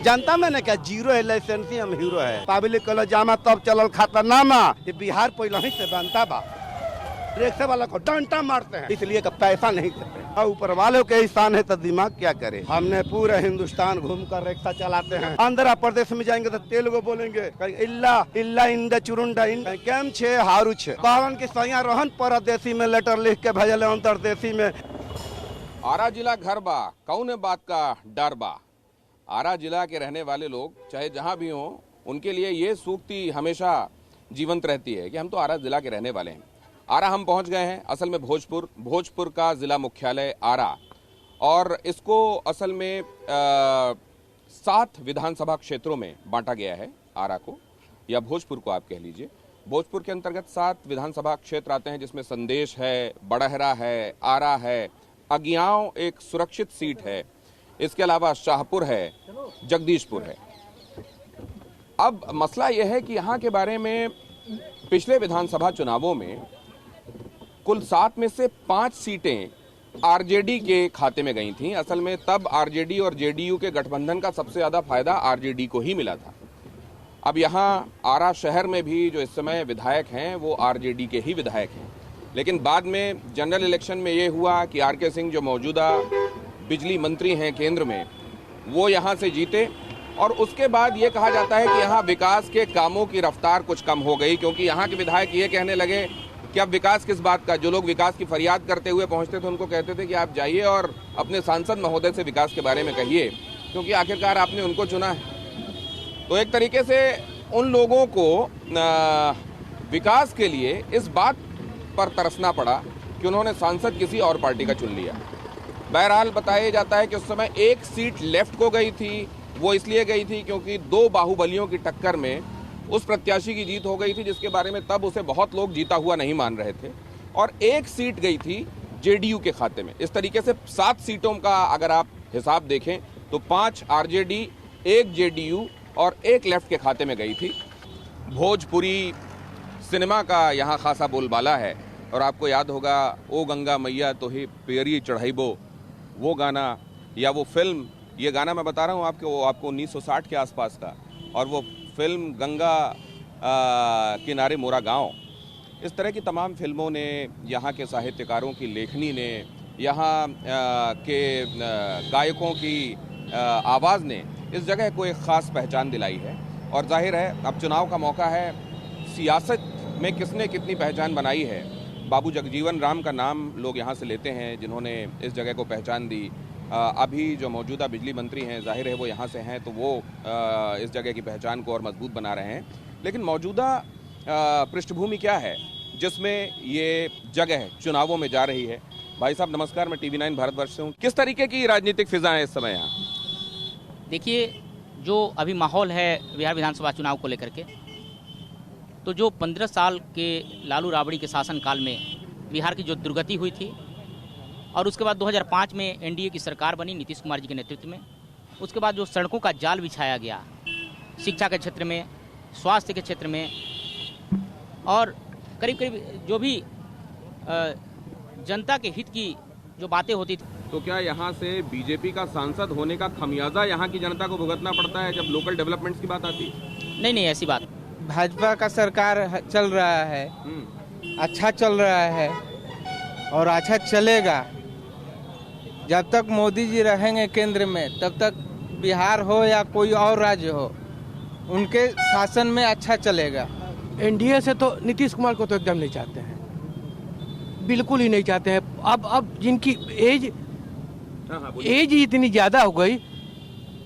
जनता में ने क्या जीरो है लाइसेंसी हम हीरो है। पब्लिक कल जामा तब चलल खातरनामा। ये बिहार पहले ही से बनता बा। रिक्शा वाला को डंडा मारते हैं इसलिए का पैसा नहीं देते। और ऊपर वालों के एहसान है तो दिमाग क्या करे। हमने पूरे हिंदुस्तान घूमकर रिक्शा चलाते हैं। आंध्र प्रदेश में जाएंगे तो तेलुगु बोलेंगे इल्ला इल्ला इंद चुरुंडा केम छे हारू छे। पावन की सैया रोहन परदेसी में लेटर लिख के भेजले अंतरदेशी में। आरा जिला घर बा कौन बात का डर बा। आरा जिला के रहने वाले लोग चाहे जहां भी हों उनके लिए ये सूक्ति हमेशा जीवंत रहती है कि हम तो आरा जिला के रहने वाले हैं। आरा हम पहुंच गए हैं। असल में भोजपुर का जिला मुख्यालय आरा और इसको असल में 7 विधानसभा क्षेत्रों में बांटा गया है। आरा को या भोजपुर को आप कह लीजिए। भोजपुर के अंतर्गत 7 विधानसभा क्षेत्र आते हैं जिसमें संदेश है, बड़हरा है, आरा है, अगियाव एक सुरक्षित सीट है, इसके अलावा शाहपुर है, जगदीशपुर है। अब मसला यह है कि यहाँ के बारे में पिछले विधानसभा चुनावों में कुल 7 में से 5 सीटें आरजेडी के खाते में गई थीं। असल में तब आरजेडी और जेडीयू के गठबंधन का सबसे ज्यादा फायदा आरजेडी को ही मिला था। अब यहाँ आरा शहर में भी जो इस समय विधायक हैं वो आरजेडी के ही विधायक हैं। लेकिन बाद में जनरल इलेक्शन में ये हुआ कि आर के सिंह जो मौजूदा बिजली मंत्री हैं केंद्र में, वो यहाँ से जीते और उसके बाद ये कहा जाता है कि यहाँ विकास के कामों की रफ्तार कुछ कम हो गई, क्योंकि यहाँ के विधायक ये कहने लगे कि अब विकास किस बात का। जो लोग विकास की फरियाद करते हुए पहुँचते थे उनको कहते थे कि आप जाइए और अपने सांसद महोदय से विकास के बारे में कहिए, क्योंकि आखिरकार आपने उनको चुना है। तो एक तरीके से उन लोगों को विकास के लिए इस बात पर तरसना पड़ा कि उन्होंने सांसद किसी और पार्टी का चुन लिया। बहरहाल बताया जाता है कि उस समय एक सीट लेफ्ट को गई थी। वो इसलिए गई थी क्योंकि 2 बाहुबलियों की टक्कर में उस प्रत्याशी की जीत हो गई थी जिसके बारे में तब उसे बहुत लोग जीता हुआ नहीं मान रहे थे, और एक सीट गई थी जेडीयू के खाते में। इस तरीके से 7 सीटों का अगर आप हिसाब देखें तो 5 आरजेडी, 1 जेडीयू और 1 लेफ्ट के खाते में गई थी। भोजपुरी सिनेमा का यहाँ खासा बोलबाला है और आपको याद होगा ओ गंगा मैया तो ही पेरी चढ़ाइबो, वो गाना या वो फिल्म। ये गाना मैं बता रहा हूँ आपको 1960 के आसपास का, और वो फिल्म गंगा किनारे मोरा गांव। इस तरह की तमाम फिल्मों ने, यहाँ के साहित्यकारों की लेखनी ने, यहाँ के गायकों की आवाज़ ने इस जगह को एक ख़ास पहचान दिलाई है। और जाहिर है अब चुनाव का मौका है, सियासत में किसने कितनी पहचान बनाई है। बाबू जगजीवन राम का नाम लोग यहाँ से लेते हैं जिन्होंने इस जगह को पहचान दी। अभी जो मौजूदा बिजली मंत्री हैं जाहिर है वो यहाँ से हैं, तो वो इस जगह की पहचान को और मजबूत बना रहे हैं। लेकिन मौजूदा पृष्ठभूमि क्या है जिसमें ये जगह चुनावों में जा रही है। भाई साहब नमस्कार, मैं TV9 भारतवर्ष से हूँ। किस तरीके की राजनीतिक फिजा है इस समय यहाँ? देखिए, जो अभी माहौल है बिहार विधानसभा चुनाव को लेकर के, तो जो 15 साल के लालू राबड़ी के शासनकाल में बिहार की जो दुर्गति हुई थी और उसके बाद 2005 में एनडीए की सरकार बनी नीतीश कुमार जी के नेतृत्व में, उसके बाद जो सड़कों का जाल बिछाया गया शिक्षा के क्षेत्र में, स्वास्थ्य के क्षेत्र में, और करीब करीब जो भी जनता के हित की जो बातें होती थी। तो क्या यहाँ से बीजेपी का सांसद होने का खमियाजा यहाँ की जनता को भुगतना पड़ता है जब लोकल डेवलपमेंट्स की बात आती है? नहीं, ऐसी बात। भाजपा का सरकार चल रहा है, अच्छा चल रहा है और अच्छा चलेगा। जब तक मोदी जी रहेंगे केंद्र में तब तक बिहार हो या कोई और राज्य हो, उनके शासन में अच्छा चलेगा। एनडीए से तो नीतीश कुमार को तो एकदम नहीं चाहते हैं, बिल्कुल ही नहीं चाहते हैं। अब जिनकी एज इतनी ज़्यादा हो गई,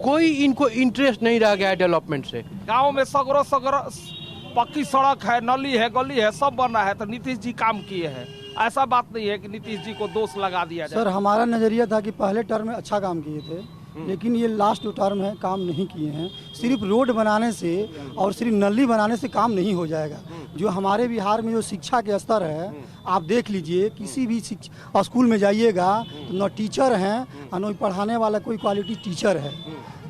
कोई इनको इंटरेस्ट नहीं रह गया है डेवलपमेंट से। गांव में सगरो पक्की सड़क है, नली है, गली है, सब बना है, तो नीतीश जी काम किए हैं। ऐसा बात नहीं है कि नीतीश जी को दोष लगा दिया जाए। सर, हमारा नजरिया था कि पहले टर्म में अच्छा काम किए थे, लेकिन ये लास्ट टर्म है काम नहीं किए हैं। सिर्फ रोड बनाने से और सिर्फ नली बनाने से काम नहीं हो जाएगा। जो हमारे बिहार में जो शिक्षा के स्तर है, आप देख लीजिए, किसी भी स्कूल में जाइएगा तो न टीचर हैं और न पढ़ाने वाला कोई क्वालिटी टीचर है।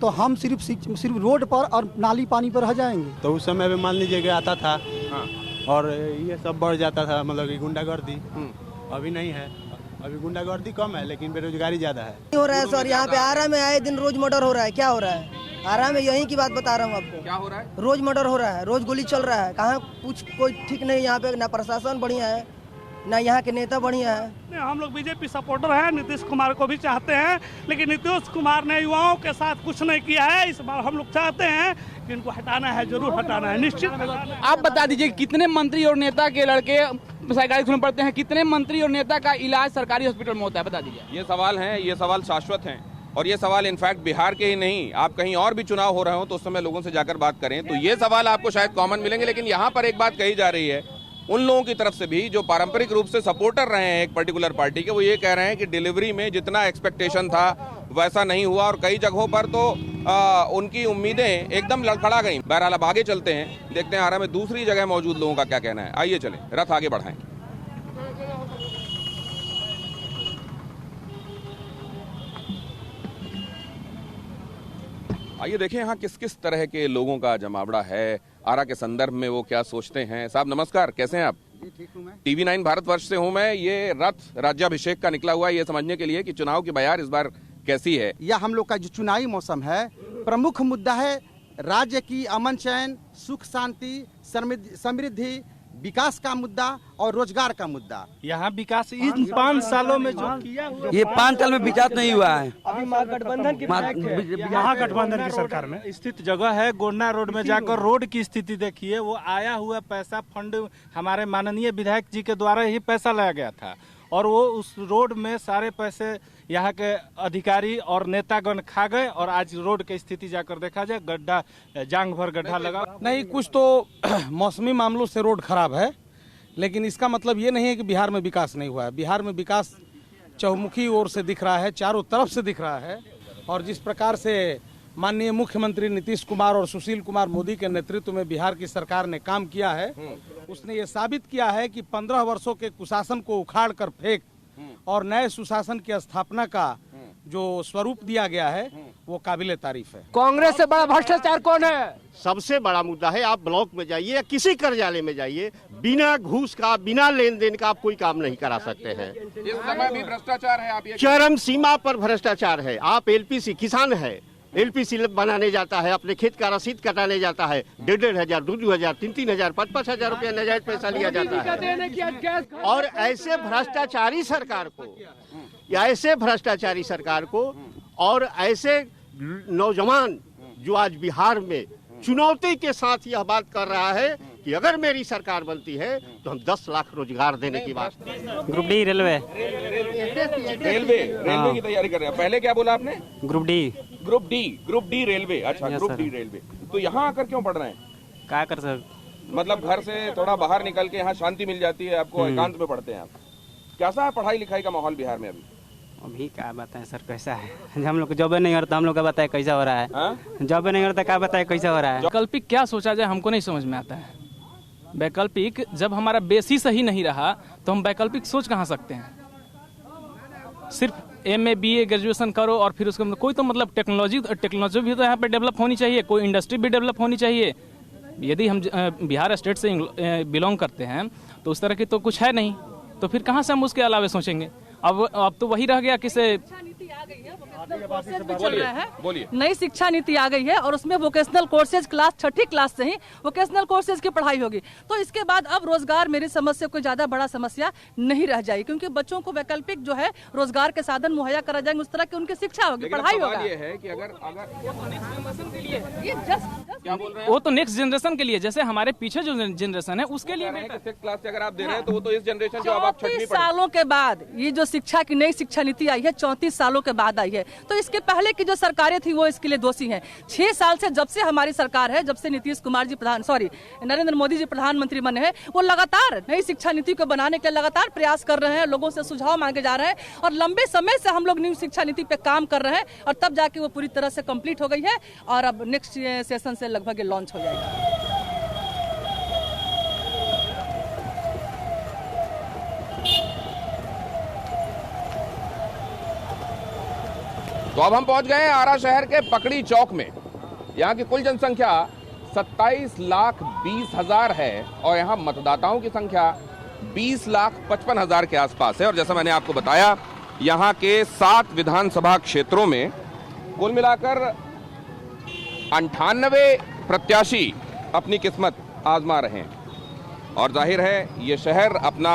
तो हम सिर्फ रोड पर और नाली पानी पर रह जाएंगे। तो उस समय भी मान लीजिए आता था और ये सब बढ़ जाता था, मतलब कि गुंडागर्दी। अभी नहीं है, अभी गुंडागर्दी कम है लेकिन बेरोजगारी ज्यादा है। हो रहा है सर, यहाँ पे आरा में आए दिन रोज मर्डर हो रहा है। क्या हो रहा है आरा में? यहीं की बात बता रहा हूँ आपको। क्या हो रहा है? रोज मर्डर हो रहा है, रोज गोली चल रहा है। कहाँ कुछ कोई ठीक नहीं यहाँ पे, ना प्रशासन बढ़िया है ना यहाँ के नेता बढ़िया है। हम लोग बीजेपी सपोर्टर हैं, नीतीश कुमार को भी चाहते हैं, लेकिन नीतीश कुमार ने युवाओं के साथ कुछ नहीं किया है। इस बार हम लोग चाहते हैं कि इनको हटाना है, जरूर हटाना है, निश्चित हटाना है। आप बता दीजिए कितने मंत्री और नेता के लड़के सरकारी स्कूल में पढ़ते हैं, कितने मंत्री और नेता का इलाज सरकारी हॉस्पिटल में होता है, बता दीजिए। ये सवाल हैं, ये सवाल शाश्वत हैं और ये सवाल इनफैक्ट बिहार के ही नहीं, आप कहीं और भी चुनाव हो रहे हो तो उस समय लोगों से जाकर बात करें तो ये सवाल आपको शायद कॉमन मिलेंगे। लेकिन यहाँ पर एक बात कही जा रही है उन लोगों की तरफ से भी जो पारंपरिक रूप से सपोर्टर रहे हैं एक पर्टिकुलर पार्टी के, वो ये कह रहे हैं कि डिलीवरी में जितना एक्सपेक्टेशन था वैसा नहीं हुआ और कई जगहों पर तो उनकी उम्मीदें एकदम लड़खड़ा गई। बहरहाल अब आगे चलते हैं, देखते हैं आरा में दूसरी जगह मौजूद लोगों का क्या कहना है। आइए चलें, रथ आगे बढ़ाएं। आइए देखें यहाँ किस किस तरह के लोगों का जमावड़ा है, आरा के संदर्भ में वो क्या सोचते हैं। साहब नमस्कार, कैसे हैं आप? ठीक हूं मैं। TV9 भारतवर्ष से हूं मैं। ये रथ राज्याभिषेक का निकला हुआ है ये समझने के लिए कि चुनाव की बयार इस बार कैसी है। यह हम लोग का जो चुनावी मौसम है, प्रमुख मुद्दा है राज्य की अमन चैन, सुख शांति, समृद्धि, विकास का मुद्दा और रोजगार का मुद्दा। यहाँ विकास इन 5 सालों में जो किया हुआ, ये 5 साल में विकास नहीं हुआ है। अभी महागठबंधन की महागठबंधन की सरकार में स्थित जगह है गोंडा रोड में जाकर रोड की स्थिति देखिए। वो आया हुआ पैसा फंड हमारे माननीय विधायक जी के द्वारा ही पैसा लाया गया था और वो उस रोड में सारे पैसे यहाँ के अधिकारी और नेतागण खा गए और आज रोड की स्थिति जाकर देखा जाए, गड्ढा जांग भर गड्ढा लगा। नहीं, कुछ तो मौसमी मामलों से रोड खराब है, लेकिन इसका मतलब ये नहीं है कि बिहार में विकास नहीं हुआ है। बिहार में विकास चहुमुखी ओर से दिख रहा है, चारों तरफ से दिख रहा है। और जिस प्रकार से माननीय मुख्यमंत्री नीतीश कुमार और सुशील कुमार मोदी के नेतृत्व में बिहार की सरकार ने काम किया है, उसने ये साबित किया है कि 15 वर्षों के कुशासन को उखाड़ कर फेंक और नए सुशासन की स्थापना का जो स्वरूप दिया गया है वो काबिले तारीफ है। कांग्रेस से बड़ा भ्रष्टाचार कौन है? सबसे बड़ा मुद्दा है, आप ब्लॉक में जाइए या किसी कार्यालय में जाइए, बिना घूस का, बिना लेन देन का आप कोई काम नहीं करा सकते हैं। इस समय भी भ्रष्टाचार है, आप ये चरम सीमा पर भ्रष्टाचार है। आप LPC किसान है, LPC बनाने जाता है, अपने खेत का रसीद कटाने जाता है, 1,500, 2,000, 3,000, 5,000 रुपया नजायज पैसा लिया जाता है। और ऐसे भ्रष्टाचारी सरकार को या ऐसे भ्रष्टाचारी सरकार को और ऐसे नौजवान जो आज बिहार में चुनौती के साथ यह बात कर रहा है कि अगर मेरी सरकार बनती है तो हम 10 लाख रोजगार देने की बात। ग्रुप डी रेलवे की तैयारी कर रहे हैं। पहले क्या बोला आपने? Group D railway. अच्छा, ग्रुप डी रेलवे। तो यहाँ आकर क्यों पढ़ रहे हैं? क्या कर सर, मतलब घर से थोड़ा बाहर निकल के यहाँ शांति मिल जाती है आपको, एकांत में पढ़ते हैं आप। कैसा है पढ़ाई लिखाई का माहौल बिहार में अभी क्या बताएं सर, कैसा है? हम लोग को जॉब नहीं करता, हम लोग का बताए कैसा हो रहा है। जॉब नहीं करता, क्या बताए कैसा हो रहा है। वैकल्पिक क्या सोचा जाए हमको नहीं समझ में आता है। वैकल्पिक जब हमारा बेसिस सही नहीं रहा तो हम वैकल्पिक सोच कहाँ सकते हैं। सिर्फ MA BA ग्रेजुएशन करो और फिर उसके कोई तो मतलब टेक्नोलॉजी भी तो यहाँ पे डेवलप होनी चाहिए, कोई इंडस्ट्री भी डेवलप होनी चाहिए। यदि हम बिहार स्टेट से बिलोंग करते हैं तो उस तरह की तो कुछ है नहीं, तो फिर कहाँ से हम उसके अलावा सोचेंगे। अब तो वही रह गया कि से बोलिए। नई शिक्षा नीति आ गई है और उसमें वोकेशनल कोर्सेज क्लास 6ठी क्लास से ही वोकेशनल कोर्सेज की पढ़ाई होगी। तो इसके बाद अब रोजगार मेरी समझ से कोई ज्यादा बड़ा समस्या नहीं रह जाएगी, क्योंकि बच्चों को वैकल्पिक जो है रोजगार के साधन मुहैया करा जाएंगे, उस तरह की उनकी शिक्षा होगी, पढ़ाई होगा। ये है कि अगर क्या बोल रहे हैं, वो तो नेक्स्ट जनरेशन के लिए, जैसे हमारे पीछे जो जनरेशन है उसके लिए 6th क्लास से अगर आप दे रहे हैं तो वो तो इस जनरेशन जो अब आप 34 सालों के बाद ये जो शिक्षा की नई शिक्षा नीति आई है 34 सालों के बाद आई है। तो इसके पहले की जो सरकारें थी वो इसके लिए दोषी हैं। 6 साल से जब से हमारी सरकार है, जब से नीतीश कुमार जी नरेंद्र मोदी जी प्रधानमंत्री बने हैं, वो लगातार नई शिक्षा नीति को बनाने के लिए लगातार प्रयास कर रहे हैं, लोगों से सुझाव मांगे जा रहे हैं और लंबे समय से हम लोग न्यू शिक्षा नीति पे काम कर रहे हैं और तब जाके वो पूरी तरह से कंप्लीट हो गई है और अब नेक्स्ट सेशन से लगभग लॉन्च हो जाएगा। तो अब हम पहुंच गए आरा शहर के पकड़ी चौक में। यहाँ की कुल जनसंख्या 27,20,000 है और यहाँ मतदाताओं की संख्या 20,55,000 के आसपास है। और जैसा मैंने आपको बताया, यहाँ के 7 विधानसभा क्षेत्रों में कुल मिलाकर 98 प्रत्याशी अपनी किस्मत आजमा रहे हैं। और जाहिर है ये शहर अपना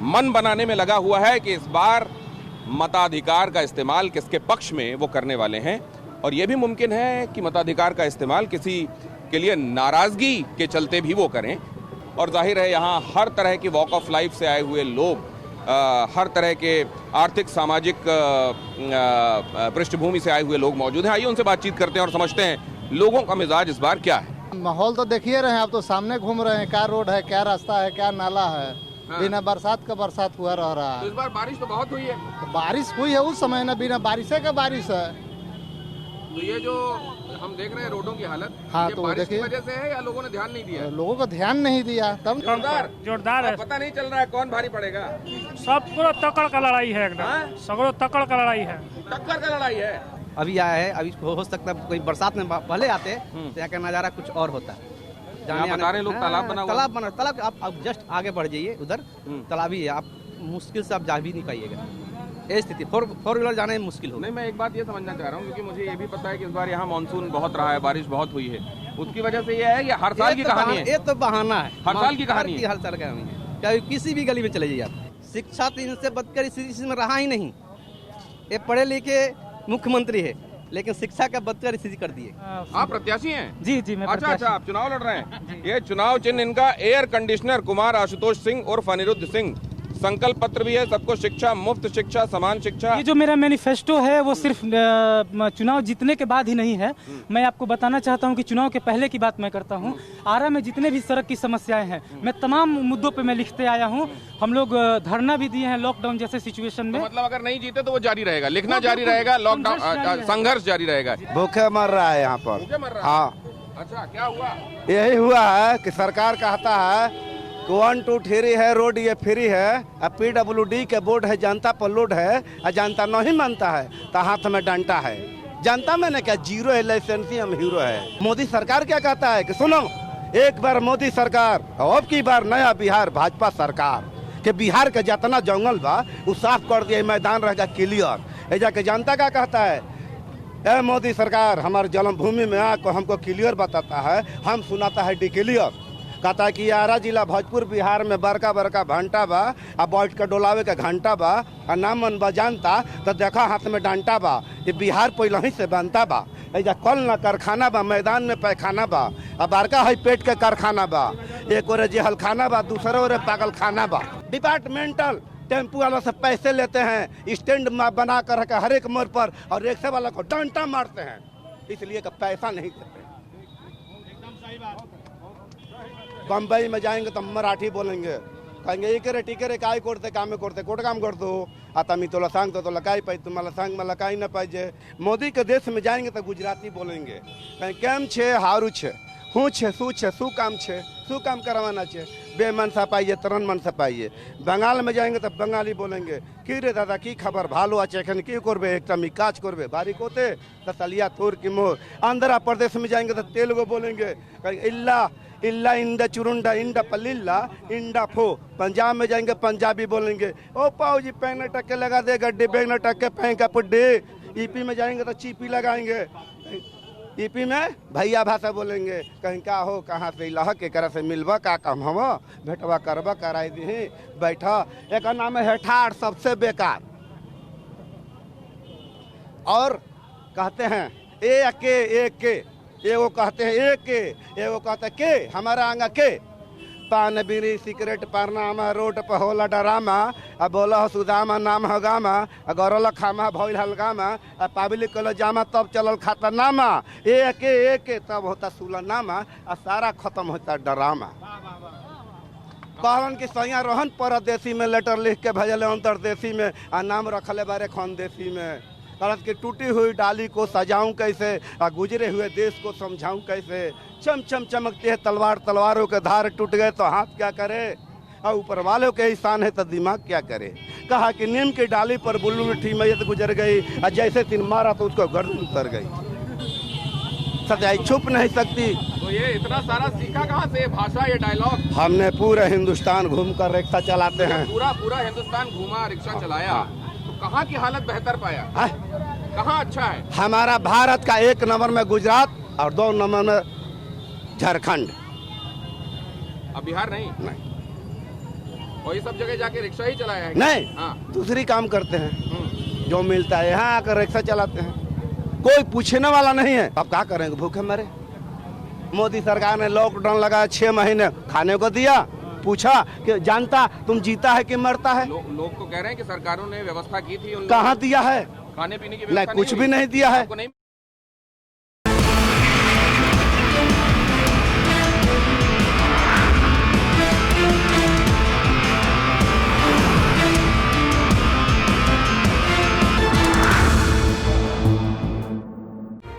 मन बनाने में लगा हुआ है कि इस बार मताधिकार का इस्तेमाल किसके पक्ष में वो करने वाले हैं। और ये भी मुमकिन है कि मताधिकार का इस्तेमाल किसी के लिए नाराजगी के चलते भी वो करें। और जाहिर है यहाँ हर तरह की वॉक ऑफ लाइफ से आए हुए लोग, हर तरह के आर्थिक सामाजिक पृष्ठभूमि से आए हुए लोग मौजूद हैं। आइए उनसे बातचीत करते हैं और समझते हैं लोगों का मिजाज इस बार क्या है। माहौल तो देखिए रहे हैं, आप तो सामने घूम रहे हैं, क्या रोड है, क्या रास्ता है, क्या नाला है। बिना बरसात का बरसात हुआ रह रहा है। तो इस बार बारिश तो बहुत हुई है। तो बारिश हुई है उस समय ना, बिना बारिश का बारिश है। तो ये जो हम देख रहे हैं रोडों की हालत, हाँ, ये तो बारिश की देखिए वजह से है या लोगों ने ध्यान नहीं दिया? लोगों को ध्यान नहीं दिया तब। जोरदार है, पता नहीं चल रहा है कौन भारी पड़ेगा। सब पूरा तकड़ का लड़ाई है, एकदम सगरो तकड़ का लड़ाई है, टक्कर का लड़ाई है। अभी आया है, अभी हो सकता है कोई बरसात में पहले आते तो यहाँ का नज़ारा कुछ और होता। बता रहे लोग तालाब बना हुआ, तालाब आप जस्ट आगे बढ़ जाइए, उधर तालाब ही है, आप मुश्किल से आप जा भी नहीं पाइएगा। ये स्थिति फोर व्हीलर जाने में मुश्किल हो। नहीं, मैं एक बात ये समझना चाह रहा हूँ, क्योंकि मुझे ये भी पता है कि इस बार यहाँ मानसून बहुत रहा है, बारिश बहुत हुई है, उसकी वजह से ये है, ये हर साल की कहानी है। ये तो बहाना है, हर साल की कहानी है। हर साल का है, चाहे किसी भी गली में चले जाइए आप। शिक्षा तो इनसे बदकर इस में रहा ही नहीं। ये पढ़े लिखे मुख्यमंत्री है, लेकिन शिक्षा का बदतर स्थिति कर दिए। आप प्रत्याशी हैं? जी मैं अच्छा, आप चुनाव लड़ रहे हैं। ये चुनाव चिन्ह इनका एयर कंडीशनर कुमार आशुतोष सिंह उर्फ अनिरुद्ध सिंह। संकल्प पत्र भी है, सबको शिक्षा, मुफ्त शिक्षा, समान शिक्षा। ये जो मेरा मैनिफेस्टो है वो सिर्फ चुनाव जीतने के बाद ही नहीं है। मैं आपको बताना चाहता हूं कि चुनाव के पहले की बात मैं करता हूं। आरा में जितने भी सड़क की समस्याएं हैं, मैं तमाम मुद्दों पे मैं लिखते आया हूं। हम लोग धरना भी दिए हैं लॉकडाउन जैसे सिचुएशन में। तो मतलब अगर नहीं जीते तो वो जारी रहेगा, लिखना जारी रहेगा, लॉकडाउन संघर्ष जारी रहेगा। भूखे मर रहा है यहाँ पर। हाँ, अच्छा, क्या हुआ? यही हुआ है कि सरकार कहता है 1 2 3 है रोड, ये फ्री है। अब PWD के बोर्ड है, जनता पर लोड है, और जनता नहीं मानता है तो हाथ में डंडा है। जनता में ने क्या, जीरो है लाइसेंस, हम हीरो है। मोदी सरकार क्या कहता है कि सुनो, एक बार मोदी सरकार, अब की बार नया बिहार भाजपा सरकार के बिहार के जितना जंगल बा वो साफ कर दिया, मैदान रहेगा क्लियर। ऐसा के जनता क्या कहता है, ए मोदी सरकार हमारे जन्मभूमि में आकर हमको क्लियर बताता है, हम सुनाता है डिक्लियर। कहता है कि आरा जिला भोजपुर बिहार में बड़का बड़का भंटा बा, अब बैठ के डोलावे के घंटा बा, और नाम मन बा जानता तो देखा हाथ में डंटा बा। ये बिहार पहले ही से बनता बा। ऐसा कल न कारखाना बा, मैदान में पैखाना बा, अब बड़का है पेट के कारखाना बा। एक ओरे जेहल खाना बा, दूसरे ओरे पागल खाना बा। डिपार्टमेंटल टेम्पू वाला से पैसे लेते हैं, स्टैंड बना कर हर एक मोड़ पर, और रिक्शा वाला को डंटा मारते हैं, इसलिए का पैसा नहीं देते। बम्बई में जाएंगे तो मराठी बोलेंगे, कहेंगे इकरे टिकरे काय करते कामे करते कोट काम करतो आता मी तोला सांगतो तो लकाई पाई तुम्हाला सांग मला काही न पाहिजे। मोदी के देश में जाएंगे तो गुजराती बोलेंगे, कहीं केम छे हारू छे, हूँ छे शू काम छे, शू काम करवाना छे, बे मनसा पाइए तरन मनसा पाइए। बंगाल में जाएंगे तो बंगाली बोलेंगे, की रे दादा की खबर भालो आचे एखन की करबे, एक मी काज करबे बारीक होते तो तलिया थोर की मोर। आंध्र प्रदेश में जाएंगे तो तेलुगु बोलेंगे, इल्ला इल्ला इंडा चुरुंडा इंडा पल्लिल्ला इंडा फो। पंजाब में जाएंगे पंजाबी बोलेंगे, ओ पाओ जी पैन टक्के लगा दे गड्ढे, बैग न टक्के पैं का पुड्डे। ईपी में जाएंगे तो चीपी लगाएंगे, ईपी में भैया भाषा बोलेंगे, कहीं का हो कहाँ से इलाह के करा से मिलवा का काम हम भेटवा करवा कराई दी बैठा। एक नाम है हेठार, सबसे बेकार। और कहते हैं एक के, एगो कहते हैं एक के, एगो कहते हैं के, हमारा आंगा के। पान बीड़ी सिगरेट पारनामा, रोड पर होला डरामा, अब बोला हो सुदामा नाम हो गामा, गौरला खामा भइल हलगामा, पाबली कल जामा तब चलल खाता नामा, एक के तब होता सुलनामा, और सारा खत्म होता डरामा। कहलन कि सैया रोहन परदेसी में लेटर लिख के भेजले अंतरदेशी में, आ नाम रखले बारे खानदेशी में। भारत की टूटी हुई डाली को सजाऊं कैसे, और गुजरे हुए देश को समझाऊं कैसे। चम चम चमकती है तलवार, तलवारों के धार टूट गए तो हाथ क्या करे, और ऊपर वालों के एहसान है तो दिमाग क्या करे। कहा कि नीम की डाली पर बुल्लू मिठी मैयत गुजर गई, और जैसे तीन मारा तो उसको गर्दन उतर गई। सच्चाई छुप नहीं सकती, ये इतना सारा सीखा कहाँ से, भाषा, ये डायलॉग? हमने पूरे हिंदुस्तान घूमकर रिक्शा चलाते हैं। पूरा हिंदुस्तान घूमा, रिक्शा चलाया, तो कहाँ की हालत बेहतर पाया? कहाँ अच्छा है? हमारा भारत का 1 नंबर में गुजरात और 2 नंबर में झारखंड। अब बिहार नहीं? नहीं। और ये सब जगह जाके रिक्शा ही चलाया है? नहीं, हाँ। दूसरी काम करते हैं, जो मिलता है यहाँ आकर रिक्शा चलाते हैं, कोई पूछने वाला नहीं है। अब क्या करेंगे, भूखे मरे। मोदी सरकार ने लॉकडाउन लगाया 6 महीने, खाने को दिया, पूछा कि जानता तुम जीता है कि मरता है? लोग तो कह रहे हैं कि सरकारों ने व्यवस्था की थी, कहाँ दिया है? खाने पीने की नहीं, व्यवस्था कुछ भी नहीं दिया है। नहीं।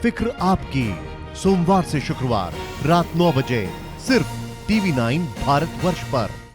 फिक्र आपकी, सोमवार से शुक्रवार रात 9 बजे सिर्फ TV9 भारतवर्ष पर।